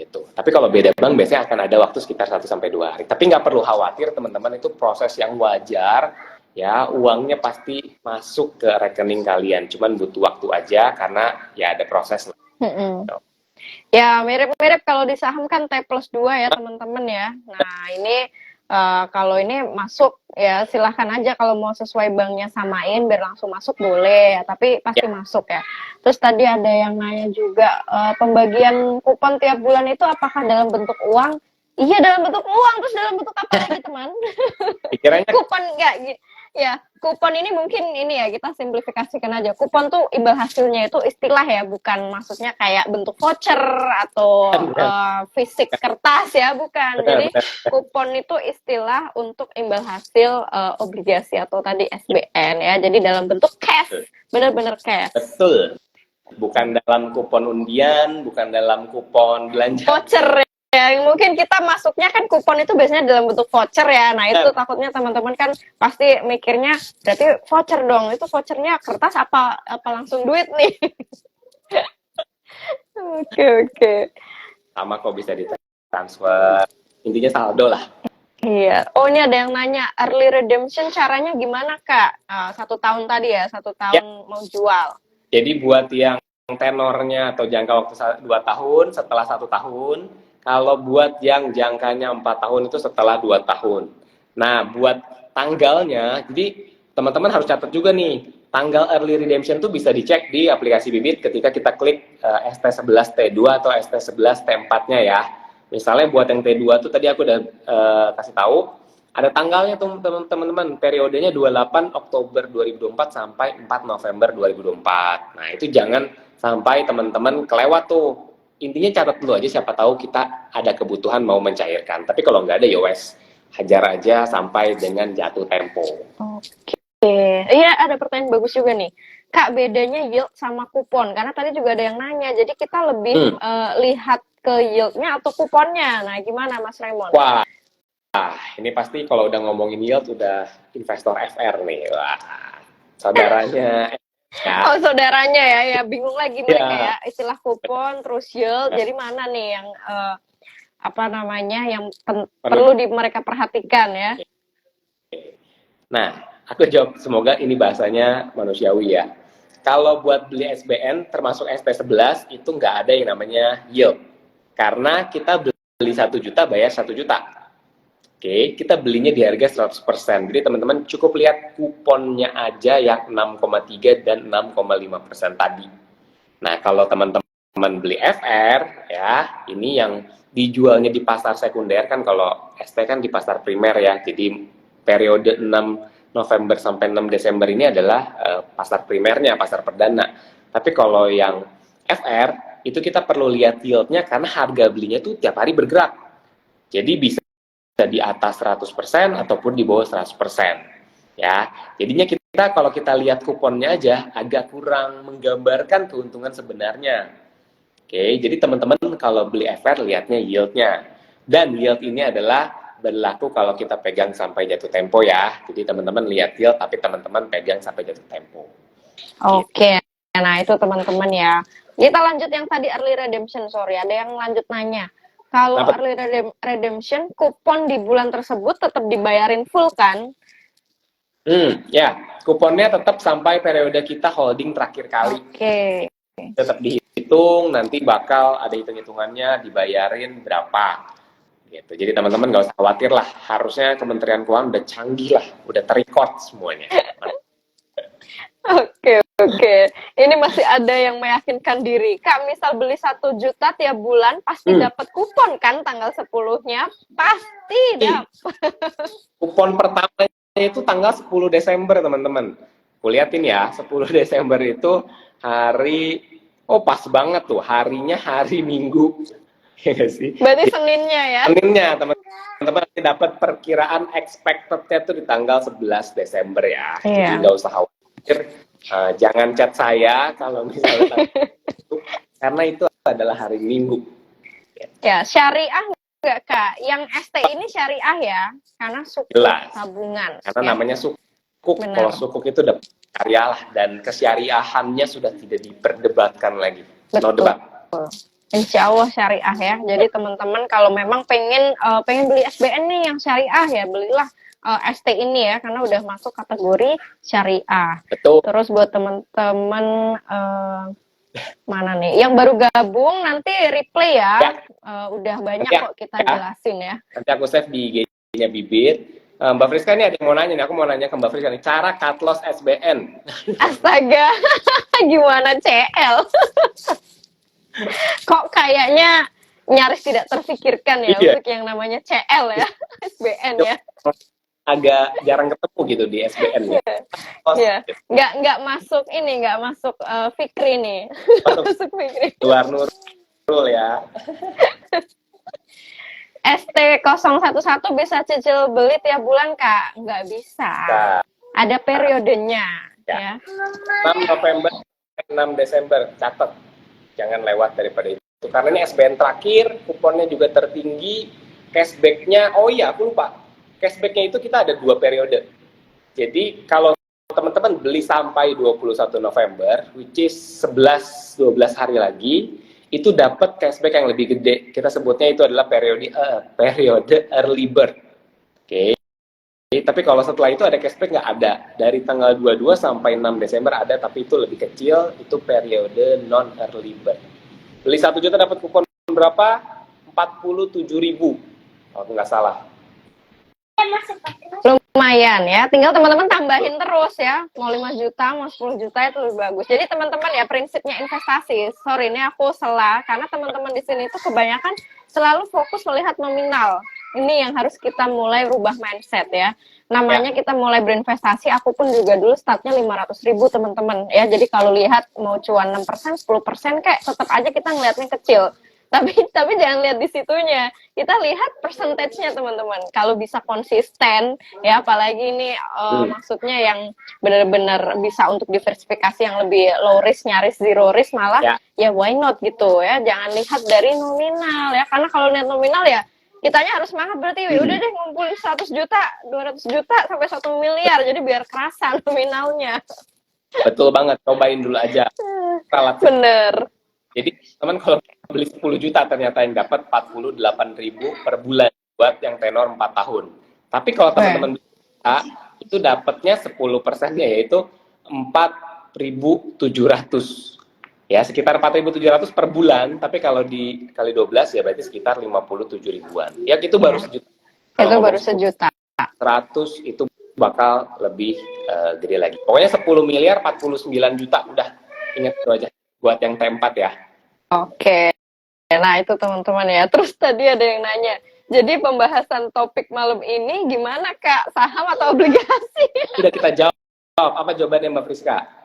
gitu. Tapi kalau beda bank biasanya akan ada waktu sekitar 1 sampai 2 hari. Tapi nggak perlu khawatir teman-teman, itu proses yang wajar ya, uangnya pasti masuk ke rekening kalian. Cuman butuh waktu aja karena ya ada proses. Ya, mirip-mirip kalau di saham kan T+2 ya teman-teman ya. Nah, ini kalau ini masuk ya silahkan aja kalau mau sesuai banknya samain biar langsung masuk boleh ya, tapi pasti masuk ya. Terus tadi ada yang nanya juga pembagian kupon tiap bulan itu apakah dalam bentuk uang? Iya dalam bentuk uang, terus dalam bentuk apa lagi teman? Pikirannya Kupon enggak ya, kupon ini mungkin ini ya kita simplifikasikan aja. Kupon tuh imbal hasilnya itu istilah ya, bukan maksudnya kayak bentuk voucher atau fisik kertas ya, bukan. Jadi kupon itu istilah untuk imbal hasil obligasi atau tadi SBN ya. Jadi dalam bentuk cash, benar-benar cash. betul. Bukan dalam kupon undian, bukan dalam kupon belanja. Voucher ya, mungkin kita masuknya kan kupon itu biasanya dalam bentuk voucher ya. Nah itu takutnya teman-teman kan pasti mikirnya berarti voucher dong. Itu vouchernya kertas apa langsung duit nih? Oke. Sama kok bisa ditransfer. Intinya saldo lah. Iya. Oh ini ada yang nanya early redemption caranya gimana Kak? 1 tahun tadi ya, 1 tahun mau jual. Jadi buat yang tenornya atau jangka waktu 2 tahun setelah 1 tahun, kalau buat yang jangkanya 4 tahun itu setelah 2 tahun. Nah, buat tanggalnya, jadi teman-teman harus catat juga nih, tanggal early redemption tuh bisa dicek di aplikasi Bibit ketika kita klik ST11T2 atau ST11T4-nya ya. Misalnya buat yang T2 tuh tadi aku udah kasih tahu, ada tanggalnya tuh teman-teman, periodenya 28 Oktober 2024 sampai 4 November 2024. Nah, itu jangan sampai teman-teman kelewat tuh. Intinya catat dulu aja, siapa tahu kita ada kebutuhan mau mencairkan. Tapi kalau nggak ada ya wes, hajar aja sampai dengan jatuh tempo. Oke. Iya, ada pertanyaan bagus juga nih. Kak, bedanya yield sama kupon? Karena tadi juga ada yang nanya. Jadi kita lebih lihat ke yieldnya atau kuponnya. Nah, gimana Mas Raymond? Wah, ini pasti kalau udah ngomongin yield udah investor FR nih. Wah, saudaranya. Ya. Oh, saudaranya ya bingung lagi mereka ya. Istilah kupon terus yield. Jadi mana nih yang yang perlu mereka perhatikan ya? Nah, aku jawab, semoga ini bahasanya manusiawi ya. Kalau buat beli SBN termasuk ST11 itu nggak ada yang namanya yield. Karena kita beli 1 juta bayar 1 juta. Oke, kita belinya di harga 100%. Jadi teman-teman cukup lihat kuponnya aja yang 6,3 dan 6,5% tadi. Nah, kalau teman-teman beli FR ya, ini yang dijualnya di pasar sekunder kan, kalau ST kan di pasar primer ya. Jadi periode 6 November sampai 6 Desember ini adalah pasar primernya, pasar perdana. Tapi kalau yang FR itu kita perlu lihat yieldnya karena harga belinya tuh tiap hari bergerak. Jadi bisa di atas 100% ataupun di bawah 100%. Ya. Jadinya kita kalau kita lihat kuponnya aja agak kurang menggambarkan keuntungan sebenarnya. Oke, jadi teman-teman kalau beli FR lihatnya yieldnya. Dan yield ini adalah berlaku kalau kita pegang sampai jatuh tempo ya. Jadi teman-teman lihat yield tapi teman-teman pegang sampai jatuh tempo. Oke. Nah, itu teman-teman ya. Kita lanjut yang tadi early redemption, sorry. Ada yang lanjut nanya. Kalau early redemption, kupon di bulan tersebut tetap dibayarin full kan? Ya, kuponnya tetap sampai periode kita holding terakhir kali. Oke. Tetap dihitung, nanti bakal ada hitung-hitungannya dibayarin berapa. Gitu. Jadi teman-teman nggak usah khawatir lah. Harusnya Kementerian Keuangan udah canggih lah, udah terrecord semuanya. Oke. Ini masih ada yang meyakinkan diri. Kak, misal beli 1 juta tiap bulan, pasti dapat kupon kan tanggal 10-nya? Pasti dapat. Kupon pertamanya itu tanggal 10 Desember, teman-teman. Kuliatin ya, 10 Desember itu hari, pas banget tuh, harinya hari Minggu. Ya sih? Berarti Seninnya ya? Seninnya, teman-teman nanti dapat perkiraan expected-nya tuh di tanggal 11 Desember ya. Jadi nggak usah khawatir. Jangan chat saya kalau misalnya itu, karena itu adalah hari Minggu. Ya, syariah nggak Kak? Yang ST ini syariah ya? Karena sukuk tabungan. Karena namanya sukuk. Kalau sukuk itu udah syariah lah, dan kesyariahannya sudah tidak diperdebatkan lagi. No debat. Insya Allah syariah ya. Jadi teman-teman kalau memang pengen beli SBN nih yang syariah ya, belilah ST ini ya karena udah masuk kategori syariah. Betul. Terus buat teman-teman mana nih yang baru gabung nanti replay ya. Ya. Udah banyak Nanti kok kita ya. jelasin ya. Nanti aku save di IG-nya Bibit. Mbak Friska ini ada yang mau nanya nih, aku mau nanya ke Mbak Friska nih, cara cut loss SBN. Astaga, gimana CL? Kok kayaknya nyaris tidak terfikirkan ya Iya. untuk yang namanya CL ya, SBN ya. Agak jarang ketemu gitu di SBN ya. Iya, nggak masuk ini, nggak masuk Fikri nih. Masuk Fikri. Luar Nurul ya. ST011 bisa cicil beli tiap bulan, Kak? Nggak bisa. Nah, Ada periodenya, ya. 6 November, 6 Desember, catat. Jangan lewat daripada itu. Karena ini SBN terakhir, kuponnya juga tertinggi, cashback-nya, oh iya aku lupa, cashback-nya itu kita ada 2 periode. Jadi kalau teman-teman beli sampai 21 November, which is 11-12 hari lagi, itu dapat cashback yang lebih gede. Kita sebutnya itu adalah periode early bird. Oke. Tapi kalau setelah itu ada cashback nggak ada. Dari tanggal 22 sampai 6 Desember ada, tapi itu lebih kecil, itu periode non early bird. Beli 1 juta dapat kupon berapa? 47.000. Kalau nggak salah. Lumayan ya, tinggal teman-teman tambahin terus ya, mau 5 juta, mau 10 juta itu lebih bagus. Jadi teman-teman ya, prinsipnya investasi, sorry ini aku salah, karena teman-teman di sini itu kebanyakan selalu fokus melihat nominal. Ini yang harus kita mulai rubah mindset ya. Namanya kita mulai berinvestasi, aku pun juga dulu startnya 500.000 teman-teman ya. Jadi kalau lihat mau cuan 6%, 10% kayak tetap aja kita ngelihatnya kecil. Tapi jangan lihat di situnya, kita lihat persentasenya teman-teman. Kalau bisa konsisten ya, apalagi ini maksudnya yang benar-benar bisa untuk diversifikasi yang lebih low risk, nyaris zero risk, malah ya why not gitu ya. Jangan lihat dari nominal ya, karena kalau lihat nominal ya kitanya harus semangat, berarti ya udah deh ngumpulin 100 juta, 200 juta sampai 1 miliar, jadi biar kerasa nominalnya. Betul banget, cobain dulu aja. Bener. Jadi teman kalau beli 10 juta ternyata yang dapat 48.000 per bulan buat yang tenor 4 tahun. Tapi kalau teman-teman bisa, itu dapatnya 10%-nya yaitu 4.700. Ya, sekitar 4.700 per bulan, tapi kalau dikali 12 ya berarti sekitar 57 ribuan. Ya, itu baru sejuta. Itu baru sejuta. 100 itu bakal lebih gede lagi. Pokoknya 10 miliar 49 juta, udah ingat itu aja buat yang T4 ya. Oke. Nah, itu teman-teman ya. Terus tadi ada yang nanya, jadi pembahasan topik malam ini gimana Kak? Saham atau obligasi? Sudah kita jawab. Apa jawabannya Mbak Friska?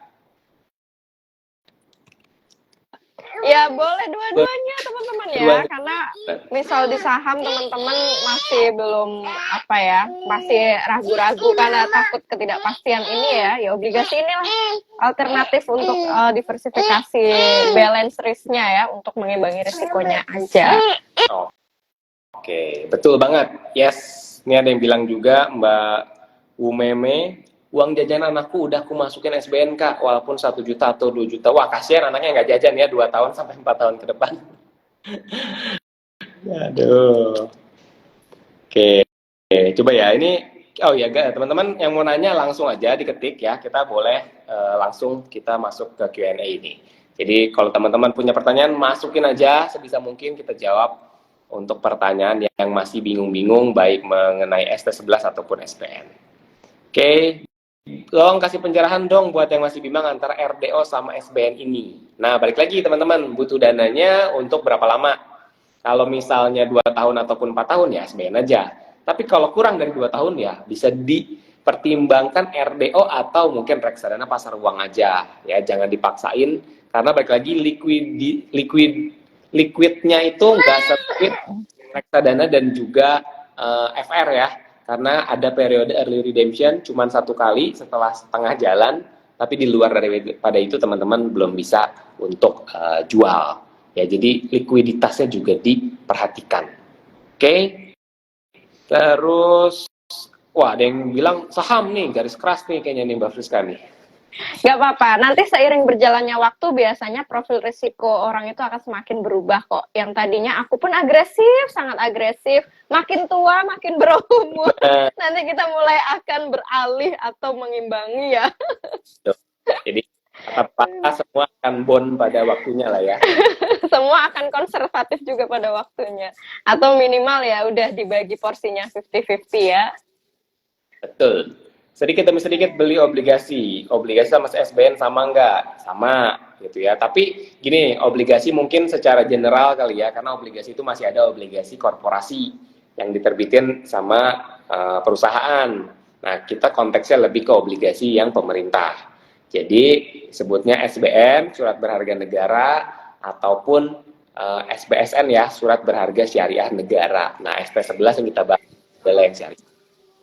Ya boleh dua-duanya teman-teman ya, karena misal di saham teman-teman masih belum masih ragu-ragu karena takut ketidakpastian ini ya obligasi inilah alternatif untuk diversifikasi balance risk-nya ya, untuk mengimbangi risikonya aja. Oke, betul banget. Yes, ini ada yang bilang juga Mbak Umeme, uang jajan anakku udah aku masukin SBN Kak, walaupun 1 juta atau 2 juta. Wah, kasihan anaknya nggak jajan ya 2 tahun sampai 4 tahun ke depan. Aduh. Oke, coba ya ini. Oh ya, teman-teman yang mau nanya langsung aja diketik ya. Kita boleh langsung kita masuk ke Q&A ini. Jadi kalau teman-teman punya pertanyaan, masukin aja sebisa mungkin kita jawab untuk pertanyaan yang masih bingung-bingung baik mengenai ST11 ataupun SPN. Oke. Tolong kasih pencerahan dong buat yang masih bimbang antara RDO sama SBN ini. Nah, balik lagi teman-teman, butuh dananya untuk berapa lama? Kalau misalnya 2 tahun ataupun 4 tahun ya SBN aja. Tapi kalau kurang dari 2 tahun ya bisa dipertimbangkan RDO atau mungkin reksadana pasar uang aja. Ya, jangan dipaksain karena balik lagi liquidnya itu nggak seliquid reksadana dan juga FR ya. Karena ada periode early redemption cuma 1 kali setelah setengah jalan, tapi di luar daripada itu teman-teman belum bisa untuk jual. Ya, jadi likuiditasnya juga diperhatikan. Oke. Terus, wah ada yang bilang saham nih, garis keras nih kayaknya nih Mbak Friska nih. Nggak apa-apa. Nanti seiring berjalannya waktu biasanya profil risiko orang itu akan semakin berubah kok. Yang tadinya aku pun agresif, sangat agresif. Makin tua, makin berumur. Nanti kita mulai akan beralih atau mengimbangi ya. Jadi kata-kata semua akan bond pada waktunya lah ya. Semua akan konservatif juga pada waktunya. Atau minimal ya udah dibagi porsinya 50-50 ya. Betul. Sedikit demi sedikit beli obligasi. Obligasi sama SBN sama nggak? Sama gitu ya. Tapi gini, obligasi mungkin secara general kali ya, karena obligasi itu masih ada obligasi korporasi yang diterbitin sama perusahaan. Nah, kita konteksnya lebih ke obligasi yang pemerintah. Jadi sebutnya SBN, surat berharga negara, ataupun SBSN ya, surat berharga syariah negara. Nah, SP11 yang kita bahas adalah yang syariah.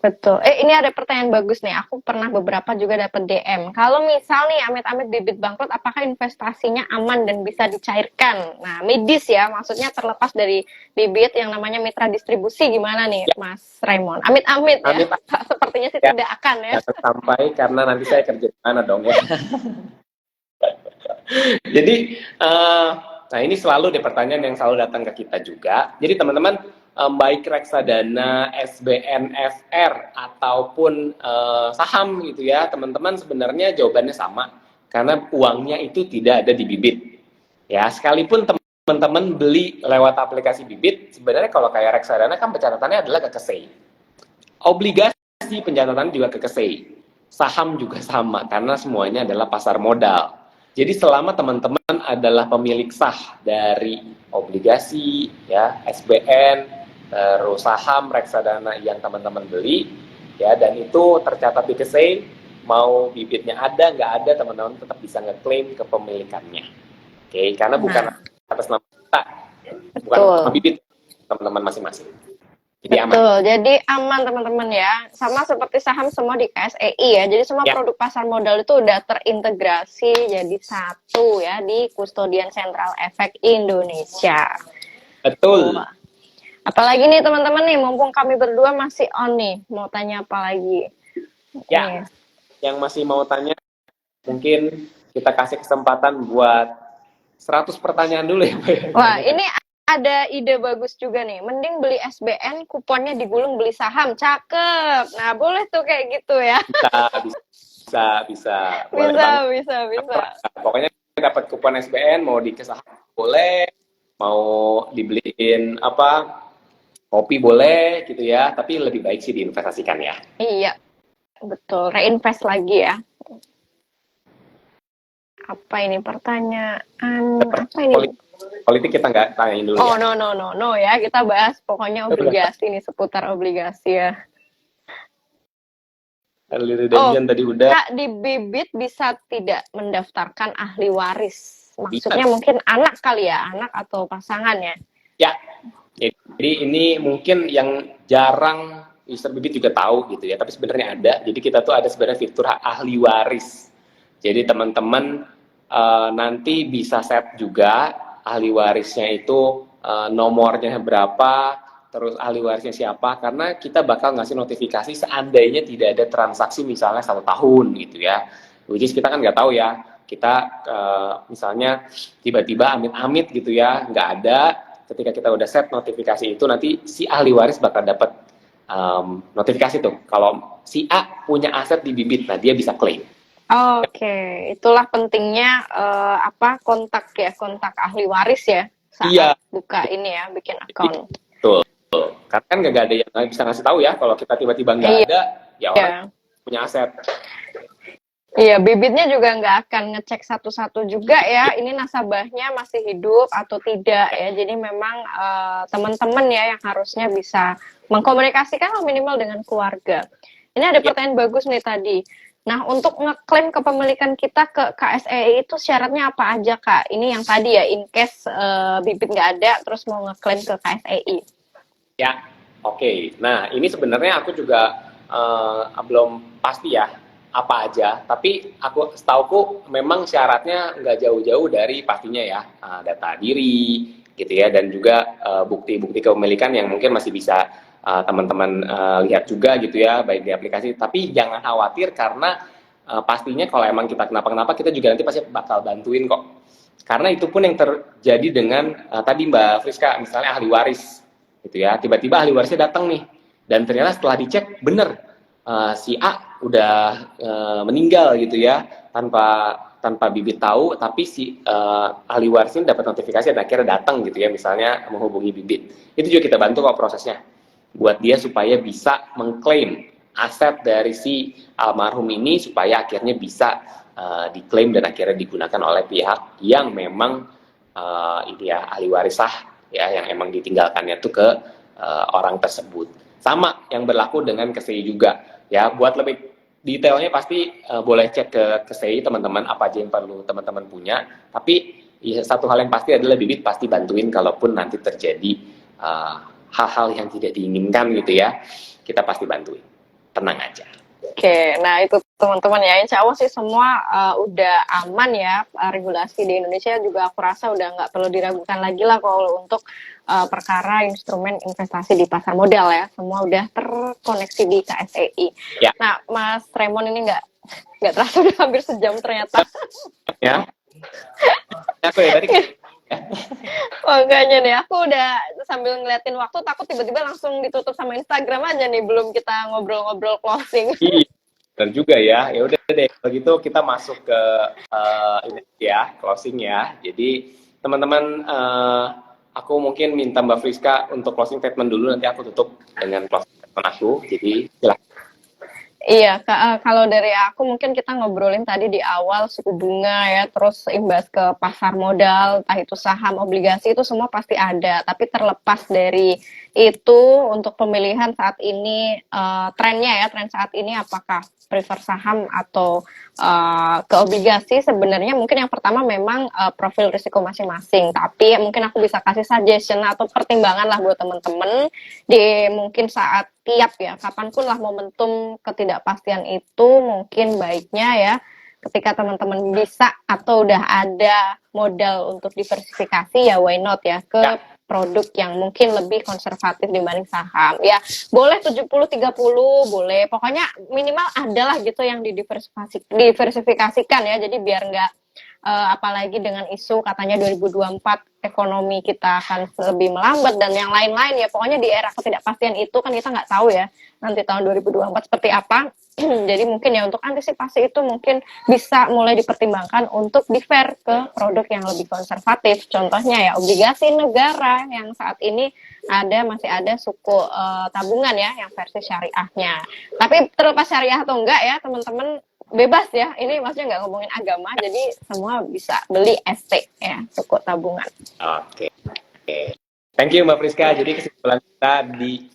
Betul. Ini ada pertanyaan bagus nih. Aku pernah beberapa juga dapat DM. Kalau misal nih amit-amit bibit bangkrut, apakah investasinya aman dan bisa dicairkan? Nah, medis ya, maksudnya terlepas dari bibit yang namanya mitra distribusi gimana nih, Ya. Mas Raymond? Amit-amit ya. Amit-amit. Sepertinya sih Ya. tidak akan ya. Jangan sampai karena nanti saya kerja di mana dong ya. Jadi, nah ini selalu deh pertanyaan yang selalu datang ke kita juga. Jadi teman-teman, baik reksadana, SBNFR ataupun saham gitu ya, teman-teman sebenarnya jawabannya sama karena uangnya itu tidak ada di bibit. Ya, sekalipun teman-teman beli lewat aplikasi bibit, sebenarnya kalau kayak reksadana kan pencatatannya adalah ke KSEI. Obligasi pencatatannya juga ke KSEI. Saham juga sama karena semuanya adalah pasar modal. Jadi selama teman-teman adalah pemilik sah dari obligasi, ya SBN, terus saham, reksadana yang teman-teman beli, ya dan itu tercatat di KSEI, mau bibitnya ada nggak ada, teman-teman tetap bisa ngeklaim kepemilikannya. Oke, karena bukan atas nama kita, bukan nama bibit teman-teman masing-masing. Jadi aman. Betul, jadi aman teman-teman ya. Sama seperti saham semua di KSEI ya. Jadi semua produk pasar modal itu udah terintegrasi jadi satu ya di Kustodian Sentral Efek Indonesia. Betul. Apalagi nih teman-teman nih, mumpung kami berdua masih on nih, mau tanya apa lagi? Ya, yang masih mau tanya, mungkin kita kasih kesempatan buat 100 pertanyaan dulu ya. Wah, ini ada ide bagus juga nih. Mending beli SBN, kuponnya digulung beli saham. Cakep. Nah, boleh tuh kayak gitu ya. Bisa. Bisa. Pokoknya dapat kupon SBN, mau di saham boleh, mau dibeliin kopi boleh gitu ya. Tapi lebih baik sih diinvestasikan ya. Iya, betul. Reinvest lagi ya. Apa ini pertanyaan? Apa ini? Politik kita nggak tanyain dulu ya. No ya, kita bahas pokoknya obligasi nih, seputar obligasi ya. Early redemption tadi udah. Kak, di bibit bisa tidak mendaftarkan ahli waris? Maksudnya mungkin anak kali ya, anak atau pasangan ya? Ya, jadi ini mungkin yang jarang user bibit juga tahu gitu ya, tapi sebenarnya ada. Jadi kita tuh ada sebenarnya fitur ahli waris. Jadi teman-teman nanti bisa set juga ahli warisnya itu nomornya berapa, terus ahli warisnya siapa, karena kita bakal ngasih notifikasi seandainya tidak ada transaksi misalnya 1 tahun gitu ya. Which is kita kan nggak tahu ya, kita misalnya tiba-tiba amit-amit gitu ya, nggak ada, ketika kita udah set notifikasi itu nanti si ahli waris bakal dapat notifikasi tuh, kalau si A punya aset di bibit, nah dia bisa klaim. Oke, itulah pentingnya kontak ahli waris ya saat buka ini ya, bikin akun. Betul. Karena kan nggak ada yang bisa ngasih tahu ya kalau kita tiba-tiba nggak ada, ya orang punya aset. Iya, bibitnya juga nggak akan ngecek satu-satu juga ya, ini nasabahnya masih hidup atau tidak ya. Jadi memang teman-teman ya yang harusnya bisa mengkomunikasikan minimal dengan keluarga. Ini ada pertanyaan bagus nih tadi. Nah, untuk ngeklaim kepemilikan kita ke KSEI itu syaratnya apa aja, Kak? Ini yang tadi ya, in case bibit nggak ada, terus mau ngeklaim ke KSEI. Ya, oke. Nah, ini sebenarnya aku juga belum pasti ya, apa aja. Tapi setauku memang syaratnya nggak jauh-jauh dari pastinya ya, data diri, gitu ya, dan juga bukti-bukti kepemilikan yang mungkin masih bisa teman-teman lihat juga gitu ya, baik di aplikasi. Tapi jangan khawatir karena pastinya kalau emang kita kenapa-kenapa, kita juga nanti pasti bakal bantuin kok. Karena itu pun yang terjadi dengan tadi Mbak Friska, misalnya ahli waris, gitu ya. Tiba-tiba ahli warisnya datang nih, dan ternyata setelah dicek bener si A udah meninggal gitu ya, tanpa Bibit tahu, tapi si ahli waris ini dapat notifikasi dan akhirnya datang gitu ya, misalnya menghubungi Bibit. Itu juga kita bantu kok prosesnya, buat dia supaya bisa mengklaim aset dari si almarhum ini, supaya akhirnya bisa diklaim dan akhirnya digunakan oleh pihak yang memang ini ya ahli waris sah ya, yang emang ditinggalkannya tuh ke orang tersebut. Sama yang berlaku dengan KSEI juga ya. Buat lebih detailnya pasti boleh cek ke KSEI teman-teman, apa aja yang perlu teman-teman punya. Tapi ya, satu hal yang pasti adalah Bibit pasti bantuin kalaupun nanti terjadi hal-hal yang tidak diinginkan gitu ya, kita pasti bantuin, tenang aja. Oke, nah itu teman-teman ya, insya Allah sih semua udah aman ya. Regulasi di Indonesia juga aku rasa udah nggak perlu diragukan lagi lah kalau untuk perkara instrumen investasi di pasar modal ya. Semua udah terkoneksi di KSEI. Ya. Nah, Mas Raymond ini nggak terasa udah hampir sejam ternyata. Ya. Aku ya tadi. Oh enggaknya deh, aku udah sambil ngeliatin waktu, takut tiba-tiba langsung ditutup sama Instagram aja nih, belum kita ngobrol-ngobrol closing. Iya, benar juga ya. Ya udah deh, kalau gitu kita masuk ke ini ya, closing ya. Jadi teman-teman, aku mungkin minta Mbak Friska untuk closing statement dulu, nanti aku tutup dengan closing statement aku. Jadi silakan. Iya, kalau dari aku mungkin kita ngobrolin tadi di awal suku bunga ya, terus imbas ke pasar modal, entah itu saham, obligasi, itu semua pasti ada. Tapi terlepas dari itu, untuk pemilihan saat ini, trennya ya, tren saat ini apakah prefer saham atau ke obligasi, sebenarnya mungkin yang pertama memang profil risiko masing-masing. Tapi mungkin aku bisa kasih suggestion atau pertimbangan lah buat teman-teman di mungkin saat tiap ya, kapanpun lah momentum ketidakpastian itu, mungkin baiknya ya ketika teman-teman bisa atau udah ada modal untuk diversifikasi ya why not ya ke produk yang mungkin lebih konservatif dibanding saham. Ya, boleh 70-30, boleh. Pokoknya minimal adalah gitu yang diversifikasikan ya. Jadi biar nggak apalagi dengan isu katanya 2024 ekonomi kita akan lebih melambat dan yang lain-lain ya, pokoknya di era ketidakpastian itu kan kita nggak tahu ya nanti tahun 2024 seperti apa. Jadi mungkin ya untuk antisipasi itu mungkin bisa mulai dipertimbangkan untuk diver ke produk yang lebih konservatif, contohnya ya obligasi negara yang saat ini masih ada suku tabungan ya yang versi syariahnya. Tapi terlepas syariah atau enggak ya teman-teman, bebas ya, ini maksudnya nggak ngomongin agama, jadi semua bisa beli ST ya, suku tabungan. Oke. Thank you Mbak Friska. Jadi kesimpulan kita di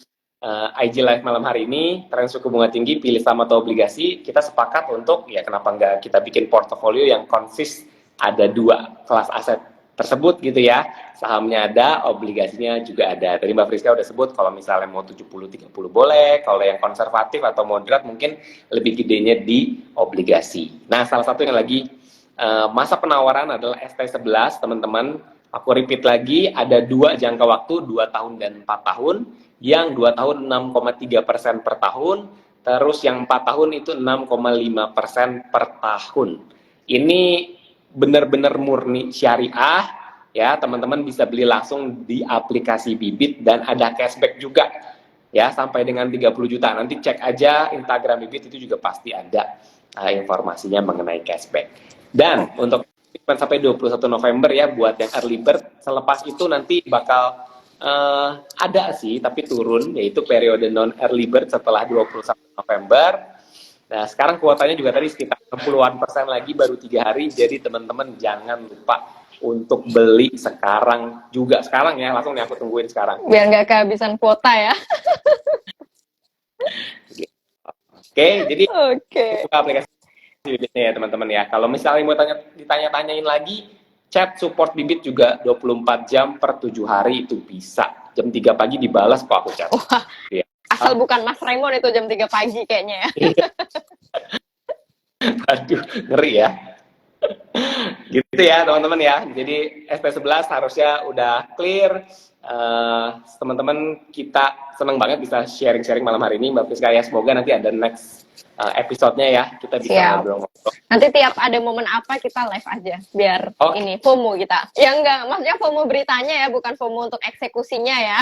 IG Live malam hari ini, tren suku bunga tinggi, pilih saham atau obligasi, kita sepakat untuk ya kenapa nggak kita bikin portofolio yang konsis ada 2 kelas aset tersebut gitu ya. Sahamnya ada, obligasinya juga ada. Tadi Mbak Friska udah sebut kalau misalnya mau 70-30 boleh, kalau yang konservatif atau moderat mungkin lebih gedenya di obligasi. Nah, salah satu yang lagi masa penawaran adalah ST11, teman-teman. Aku repeat lagi, ada 2 jangka waktu, 2 tahun dan 4 tahun. Yang 2 tahun 6,3% per tahun, terus yang 4 tahun itu 6,5% per tahun. Ini benar-benar murni syariah ya, teman-teman bisa beli langsung di aplikasi Bibit dan ada cashback juga ya sampai dengan 30 juta. Nanti cek aja Instagram Bibit, itu juga pasti ada informasinya mengenai cashback. Dan untuk sampai 21 November ya buat yang early bird, selepas itu nanti bakal ada sih tapi turun, yaitu periode non early bird setelah 21 November. Nah, sekarang kuotanya juga tadi sekitar 60% lagi, baru 3 hari. Jadi teman-teman jangan lupa untuk beli sekarang juga. Sekarang ya, langsung nih aku tungguin sekarang. Biar nggak kehabisan kuota ya. Oke, jadi Oke. buka aplikasi Bibitnya ya teman-teman ya. Kalau misalnya mau ditanya-tanyain lagi, chat support Bibit juga 24 jam per 7 hari itu bisa. Jam 3 pagi dibalas kok aku chat. Wah, ya. Asal bukan Mas Raymond itu jam 3 pagi kayaknya ya. Aduh, ngeri ya. Gitu ya teman-teman ya. Jadi SP11 harusnya udah clear. Teman-teman kita senang banget bisa sharing-sharing malam hari ini Mbak Friska ya. Semoga nanti ada next episode-nya ya. Kita bisa Siap. ngobrol-ngobrol. Nanti tiap ada momen apa kita live aja biar Oke. ini FOMO kita. Ya enggak, maksudnya FOMO beritanya ya, bukan FOMO untuk eksekusinya ya.